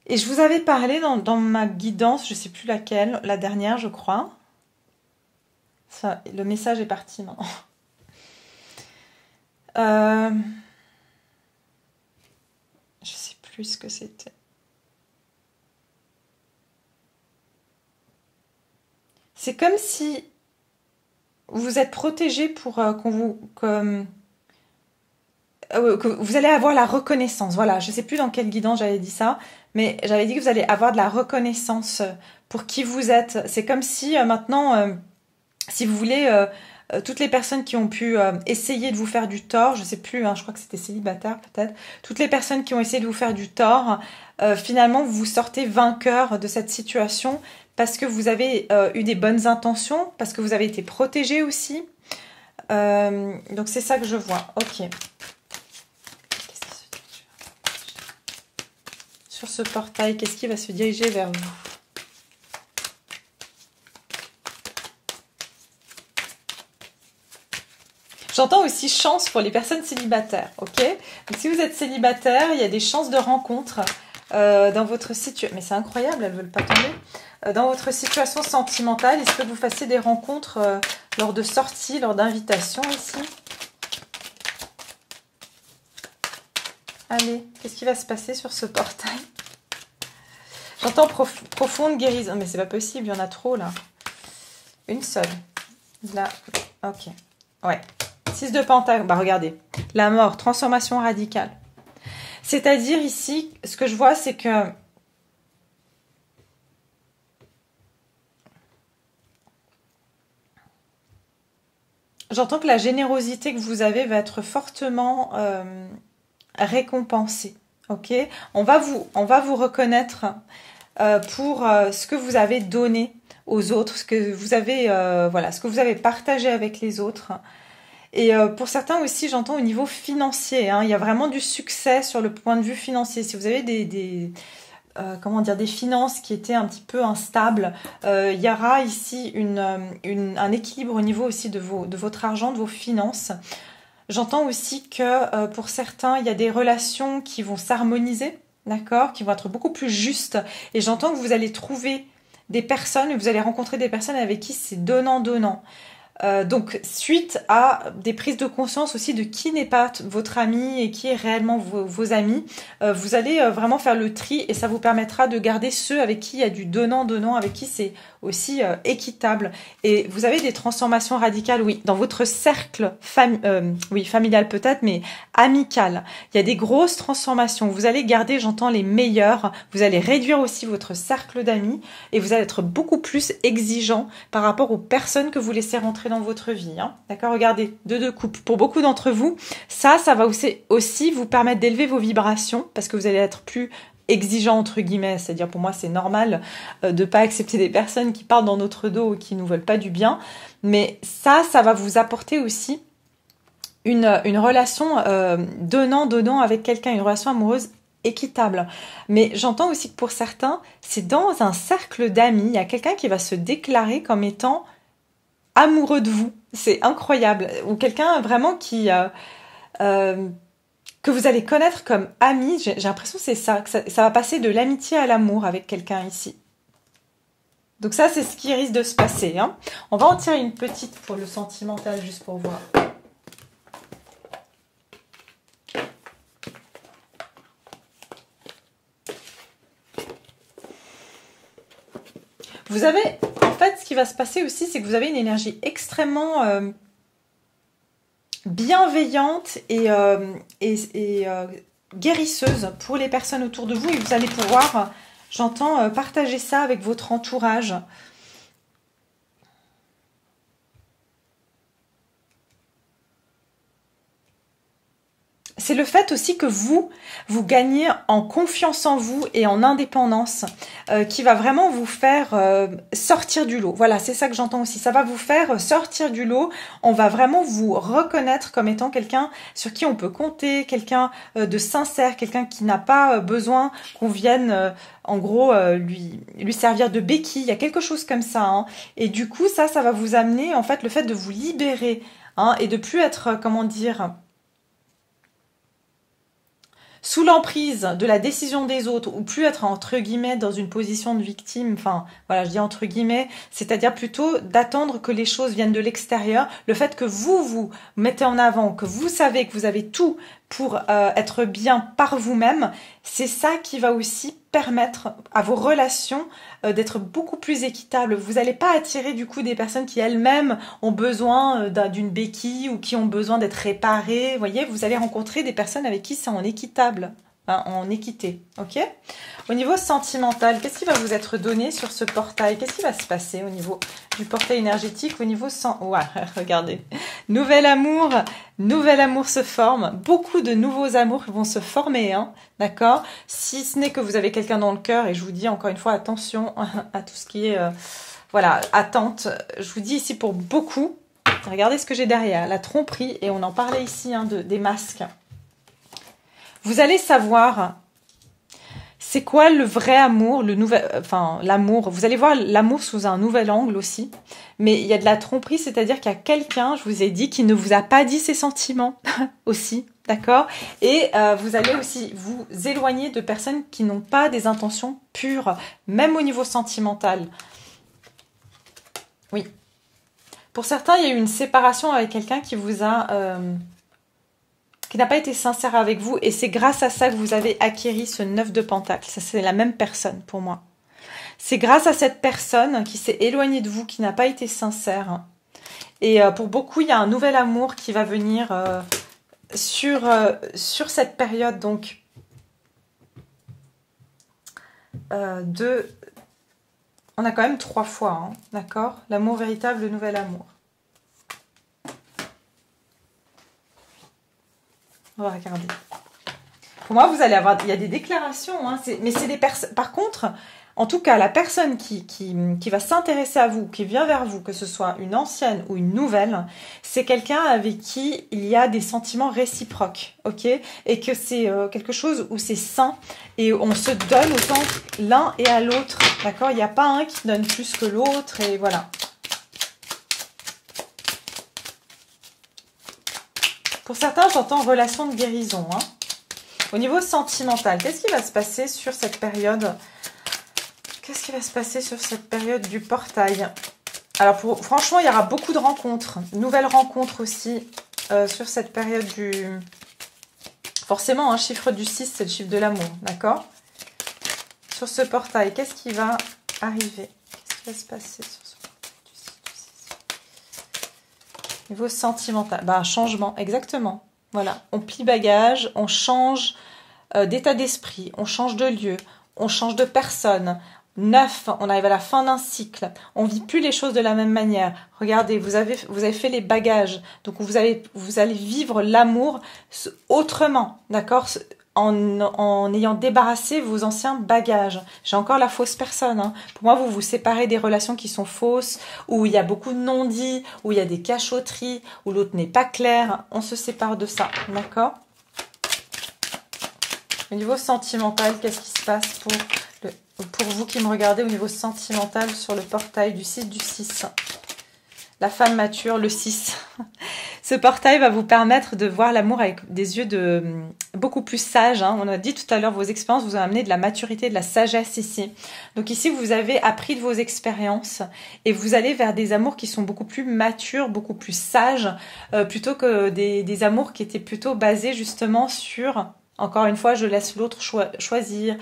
Et je vous avais parlé dans ma guidance, je ne sais plus laquelle, la dernière je crois. Ça, le message est parti maintenant. Je sais plus ce que c'était. C'est comme si vous êtes protégé pour que vous allez avoir la reconnaissance. Voilà, je sais plus dans quelle guidance j'avais dit ça, mais j'avais dit que vous allez avoir de la reconnaissance pour qui vous êtes. C'est comme si maintenant, si vous voulez... toutes les personnes qui ont pu essayer de vous faire du tort, je sais plus, hein, je crois que c'était célibataire peut-être, toutes les personnes qui ont essayé de vous faire du tort, finalement vous sortez vainqueur de cette situation parce que vous avez eu des bonnes intentions, parce que vous avez été protégé aussi. Donc c'est ça que je vois. Ok. Sur ce portail, qu'est-ce qui va se diriger vers vous ? J'entends aussi chance pour les personnes célibataires, ok ? Donc si vous êtes célibataire, il y a des chances de rencontre dans votre situation. Mais c'est incroyable, elles ne veulent pas tomber. Dans votre situation sentimentale, il se peut que vous fassiez des rencontres lors de sorties, lors d'invitations ici. Allez, qu'est-ce qui va se passer sur ce portail ? J'entends profonde guérison. Mais c'est pas possible, il y en a trop là. Une seule. Là, ok. Ouais. 6 de Pentacle, bah regardez, la mort, transformation radicale. C'est-à-dire ici, ce que je vois, c'est que J'entends que la générosité que vous avez va être fortement récompensée. Ok, on va vous reconnaître pour ce que vous avez donné aux autres, ce que vous avez, voilà, ce que vous avez partagé avec les autres. Et pour certains aussi, j'entends au niveau financier, hein, il y a vraiment du succès sur le point de vue financier. Si vous avez comment dire, des finances qui étaient un petit peu instables, il y aura ici un équilibre au niveau aussi de votre argent, de vos finances. J'entends aussi que pour certains, il y a des relations qui vont s'harmoniser, d'accord, qui vont être beaucoup plus justes. Et j'entends que vous allez trouver des personnes, vous allez rencontrer des personnes avec qui c'est donnant-donnant. Donc, suite à des prises de conscience aussi de qui n'est pas votre ami et qui est réellement vos amis, vous allez vraiment faire le tri et ça vous permettra de garder ceux avec qui il y a du donnant-donnant, avec qui c'est aussi équitable. Et vous avez des transformations radicales, oui, dans votre cercle familial peut-être, mais amical. Il y a des grosses transformations. Vous allez garder, j'entends, les meilleurs. Vous allez réduire aussi votre cercle d'amis et vous allez être beaucoup plus exigeant par rapport aux personnes que vous laissez rentrer dans votre vie. Hein. D'accord, regardez, deux coupes. Pour beaucoup d'entre vous, ça va aussi vous permettre d'élever vos vibrations parce que vous allez être plus exigeant entre guillemets, c'est-à-dire pour moi c'est normal de pas accepter des personnes qui parlent dans notre dos ou qui nous veulent pas du bien, mais ça va vous apporter aussi une relation donnant avec quelqu'un, une relation amoureuse équitable. Mais j'entends aussi que pour certains, c'est dans un cercle d'amis, il y a quelqu'un qui va se déclarer comme étant amoureux de vous. C'est incroyable. Ou quelqu'un vraiment qui que vous allez connaître comme ami. J'ai l'impression que c'est ça, que ça va passer de l'amitié à l'amour avec quelqu'un ici. Donc ça, c'est ce qui risque de se passer. Hein. On va en tirer une petite pour le sentimental, juste pour voir. Vous avez, en fait, ce qui va se passer aussi, c'est que vous avez une énergie extrêmement bienveillante et guérisseuse pour les personnes autour de vous et vous allez pouvoir, j'entends, partager ça avec votre entourage. C'est le fait aussi que vous gagnez en confiance en vous et en indépendance qui va vraiment vous faire sortir du lot. Voilà, c'est ça que j'entends aussi. Ça va vous faire sortir du lot. On va vraiment vous reconnaître comme étant quelqu'un sur qui on peut compter, quelqu'un de sincère, quelqu'un qui n'a pas besoin qu'on vienne en gros lui servir de béquille. Il y a quelque chose comme ça. Hein. Et du coup, ça va vous amener en fait le fait de vous libérer hein, et de plus être, comment dire... sous l'emprise de la décision des autres ou plus être entre guillemets dans une position de victime, enfin voilà je dis entre guillemets, c'est-à-dire plutôt d'attendre que les choses viennent de l'extérieur, le fait que vous mettez en avant, que vous savez que vous avez tout pour être bien par vous-même, c'est ça qui va aussi permettre à vos relations d'être beaucoup plus équitables. Vous n'allez pas attirer du coup des personnes qui elles-mêmes ont besoin d'une béquille ou qui ont besoin d'être réparées. Vous voyez, vous allez rencontrer des personnes avec qui c'est en équitable, hein, en équité. Ok ? Au niveau sentimental, qu'est-ce qui va vous être donné sur ce portail? Qu'est-ce qui va se passer au niveau du portail énergétique, au niveau ouais, regardez. Nouvel amour se forme. Beaucoup de nouveaux amours vont se former, hein, d'accord? Si ce n'est que vous avez quelqu'un dans le cœur, et je vous dis encore une fois, attention à tout ce qui est, voilà, attente. Je vous dis ici pour beaucoup, regardez ce que j'ai derrière, la tromperie, et on en parlait ici, hein, des masques. Vous allez savoir... c'est quoi le vrai amour, l'amour. Vous allez voir l'amour sous un nouvel angle aussi. Mais il y a de la tromperie, c'est-à-dire qu'il y a quelqu'un, je vous ai dit, qui ne vous a pas dit ses sentiments aussi, d'accord? Et vous allez aussi vous éloigner de personnes qui n'ont pas des intentions pures, même au niveau sentimental. Oui. Pour certains, il y a eu une séparation avec quelqu'un qui vous a... qui n'a pas été sincère avec vous, et c'est grâce à ça que vous avez acquis ce 9 de Pentacle. Ça, c'est la même personne pour moi. C'est grâce à cette personne qui s'est éloignée de vous, qui n'a pas été sincère. Et pour beaucoup, il y a un nouvel amour qui va venir sur cette période. Donc, on a quand même 3 fois, hein, d'accord? L'amour véritable, le nouvel amour. On va regarder. Pour moi, vous allez avoir... Il y a des déclarations, hein, mais c'est des personnes... Par contre, en tout cas, la personne qui va s'intéresser à vous, qui vient vers vous, que ce soit une ancienne ou une nouvelle, c'est quelqu'un avec qui il y a des sentiments réciproques, ok? Et que c'est quelque chose où c'est sain et on se donne autant l'un et à l'autre, d'accord? Il n'y a pas un qui donne plus que l'autre et voilà. Pour certains, j'entends relation de guérison, hein. Au niveau sentimental, qu'est-ce qui va se passer sur cette période? Qu'est-ce qui va se passer sur cette période du portail? Alors, franchement, il y aura beaucoup de rencontres. Nouvelles rencontres aussi sur cette période du... Forcément, un chiffre du 6, c'est le chiffre de l'amour, d'accord? Sur ce portail, qu'est-ce qui va arriver? Qu'est-ce qui va se passer sur ce portail du 6? Niveau sentimental, bah, un changement, exactement. Voilà, on plie bagage, on change d'état d'esprit, on change de lieu, on change de personne. Neuf, on arrive à la fin d'un cycle. On vit plus les choses de la même manière. Regardez, vous avez fait les bagages. Donc vous allez vivre l'amour autrement, d'accord? En ayant débarrassé vos anciens bagages. J'ai encore la fausse personne, hein. Pour moi, vous vous séparez des relations qui sont fausses, où il y a beaucoup de non-dits, où il y a des cachotteries, où l'autre n'est pas clair. On se sépare de ça, d'accord? Au niveau sentimental, qu'est-ce qui se passe pour vous qui me regardez au niveau sentimental sur le portail du 6 du 6? La femme mature, le 6. Ce portail va vous permettre de voir l'amour avec des yeux beaucoup plus sages, hein. On a dit tout à l'heure, vos expériences vous ont amené de la maturité, de la sagesse ici. Donc ici, vous avez appris de vos expériences et vous allez vers des amours qui sont beaucoup plus matures, beaucoup plus sages, plutôt que des amours qui étaient plutôt basés justement sur... Encore une fois, je laisse l'autre choisir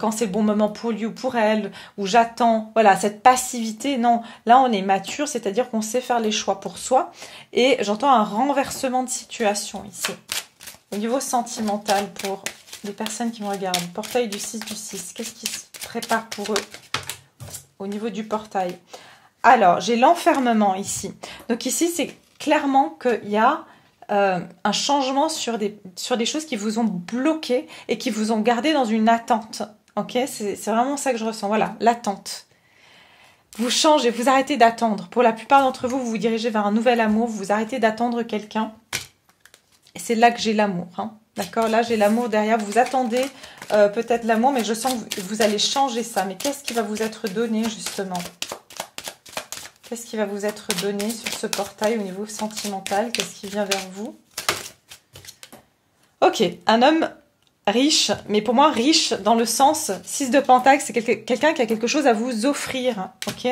quand c'est le bon moment pour lui ou pour elle, ou j'attends. Voilà, cette passivité, non. Là, on est mature, c'est-à-dire qu'on sait faire les choix pour soi. Et j'entends un renversement de situation ici. Au niveau sentimental, pour les personnes qui me regardent, portail du 6 du 6, qu'est-ce qui se prépare pour eux au niveau du portail? Alors, j'ai l'enfermement ici. Donc ici, c'est clairement qu'il y a... un changement sur des choses qui vous ont bloqué et qui vous ont gardé dans une attente. Ok, c'est vraiment ça que je ressens. Voilà, l'attente. Vous changez, vous arrêtez d'attendre. Pour la plupart d'entre vous, vous vous dirigez vers un nouvel amour. Vous arrêtez d'attendre quelqu'un. Et c'est là que j'ai l'amour. Hein. D'accord, là j'ai l'amour derrière. Vous attendez peut-être l'amour, mais je sens que vous allez changer ça. Mais qu'est-ce qui va vous être donné justement ? Qu'est-ce qui va vous être donné sur ce portail au niveau sentimental? Qu'est-ce qui vient vers vous? Ok, un homme riche, mais pour moi riche dans le sens 6 de Pentacle, c'est quelqu'un qui a quelque chose à vous offrir. Ok?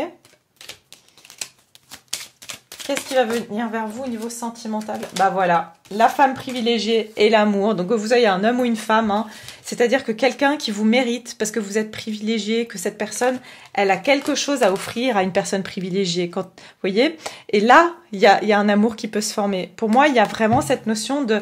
Qu'est-ce qui va venir vers vous au niveau sentimental? Bah voilà, la femme privilégiée et l'amour. Donc que vous ayez un homme ou une femme, hein, c'est-à-dire que quelqu'un qui vous mérite parce que vous êtes privilégié, que cette personne, elle a quelque chose à offrir à une personne privilégiée. Vous voyez? Et là, il y a un amour qui peut se former. Pour moi, il y a vraiment cette notion de...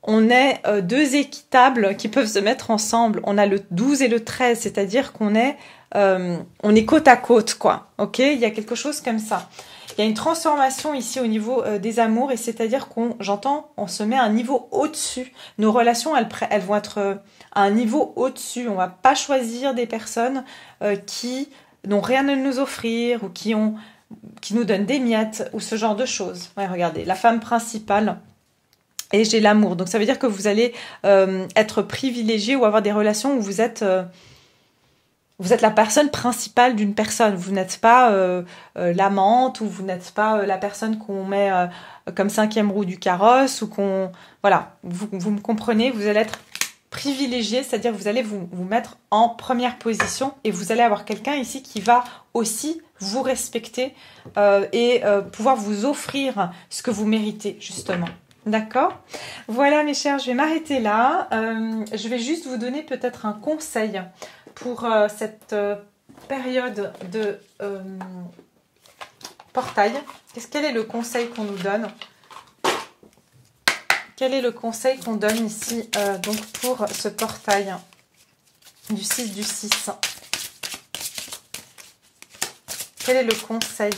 On est deux équitables qui peuvent se mettre ensemble. On a le 12 et le 13, c'est-à-dire qu'on est, on est côte à côte, quoi. Ok? Il y a quelque chose comme ça. Il y a une transformation ici au niveau des amours et c'est-à-dire on se met à un niveau au-dessus. Nos relations, elles vont être à un niveau au-dessus. On va pas choisir des personnes qui n'ont rien à nous offrir ou qui nous donnent des miettes ou ce genre de choses. Ouais, regardez, la femme principale. Et j'ai l'amour. Donc ça veut dire que vous allez être privilégié ou avoir des relations où vous êtes la personne principale d'une personne. Vous n'êtes pas l'amante ou vous n'êtes pas la personne qu'on met comme 5e roue du carrosse ou qu'on... Voilà, vous me comprenez, vous allez être privilégié, c'est-à-dire que vous allez vous mettre en première position et vous allez avoir quelqu'un ici qui va aussi vous respecter et pouvoir vous offrir ce que vous méritez, justement. D'accord? Voilà mes chers, je vais m'arrêter là. Je vais juste vous donner peut-être un conseil pour cette période de portail. Quel est le conseil qu'on nous donne? Quel est le conseil qu'on donne ici donc pour ce portail du 6 du 6? Quel est le conseil?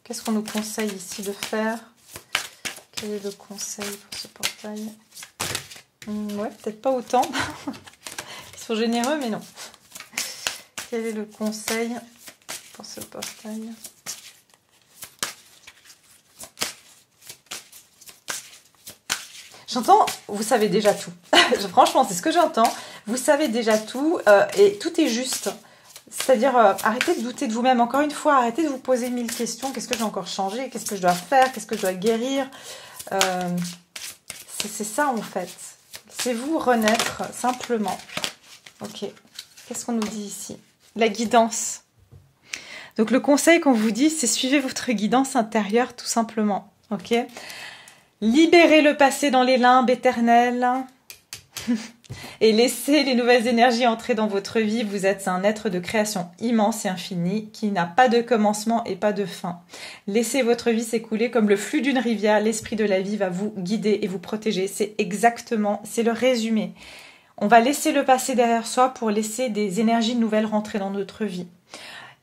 Qu'est-ce qu'on nous conseille ici de faire? Quel est le conseil pour ce portail? Ouais, peut-être pas autant. Ils sont généreux, mais non. Quel est le conseil pour ce portail? J'entends, vous savez déjà tout. Franchement, c'est ce que j'entends. Vous savez déjà tout et tout est juste. C'est-à-dire, arrêtez de douter de vous-même. Encore une fois, arrêtez de vous poser 1000 questions. Qu'est-ce que je dois encore changer? Qu'est-ce que je dois faire? Qu'est-ce que je dois guérir? C'est ça, en fait. Laissez-vous renaître, simplement. Ok. Qu'est-ce qu'on nous dit ici? La guidance. Donc, le conseil qu'on vous dit, c'est suivez votre guidance intérieure, tout simplement. Ok? Libérez le passé dans les limbes éternels et laissez les nouvelles énergies entrer dans votre vie. Vous êtes un être de création immense et infini qui n'a pas de commencement et pas de fin. Laissez votre vie s'écouler comme le flux d'une rivière. L'esprit de la vie va vous guider et vous protéger. C'est le résumé. On va laisser le passé derrière soi pour laisser des énergies nouvelles rentrer dans notre vie.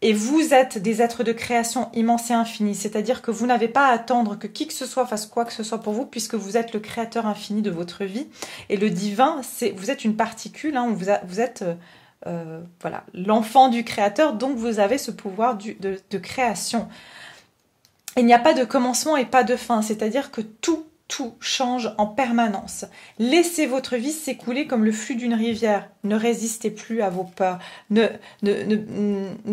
Et vous êtes des êtres de création immense et infinis, c'est-à-dire que vous n'avez pas à attendre que qui que ce soit fasse quoi que ce soit pour vous, puisque vous êtes le créateur infini de votre vie. Et le divin, vous êtes une particule, hein, vous êtes voilà, l'enfant du créateur, donc vous avez ce pouvoir de création. Il n'y a pas de commencement et pas de fin, c'est-à-dire que tout change en permanence. Laissez votre vie s'écouler comme le flux d'une rivière. Ne résistez plus à vos peurs. Ne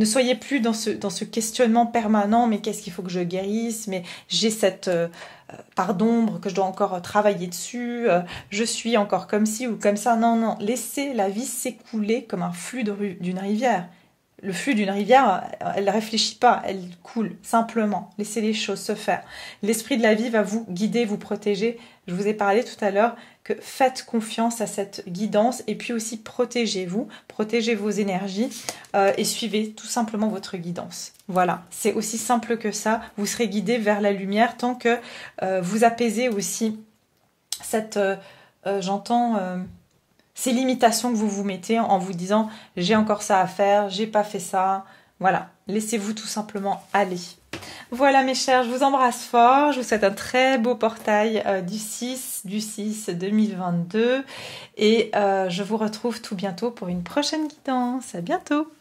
soyez plus dans ce questionnement permanent. Mais qu'est-ce qu'il faut que je guérisse? Mais j'ai cette part d'ombre que je dois encore travailler dessus. Je suis encore comme ci ou comme ça. Non, non. Laissez la vie s'écouler comme un flux d'une rivière. Le flux d'une rivière, elle ne réfléchit pas, elle coule, simplement. Laissez les choses se faire. L'esprit de la vie va vous guider, vous protéger. Je vous ai parlé tout à l'heure que faites confiance à cette guidance et puis aussi protégez-vous, protégez vos énergies et suivez tout simplement votre guidance. Voilà, c'est aussi simple que ça. Vous serez guidé vers la lumière tant que vous apaisez aussi cette... j'entends... ces limitations que vous vous mettez en vous disant « j'ai encore ça à faire, j'ai pas fait ça ». Voilà, laissez-vous tout simplement aller. Voilà mes chers, je vous embrasse fort. Je vous souhaite un très beau portail du 6/2022. Et je vous retrouve tout bientôt pour une prochaine guidance. À bientôt.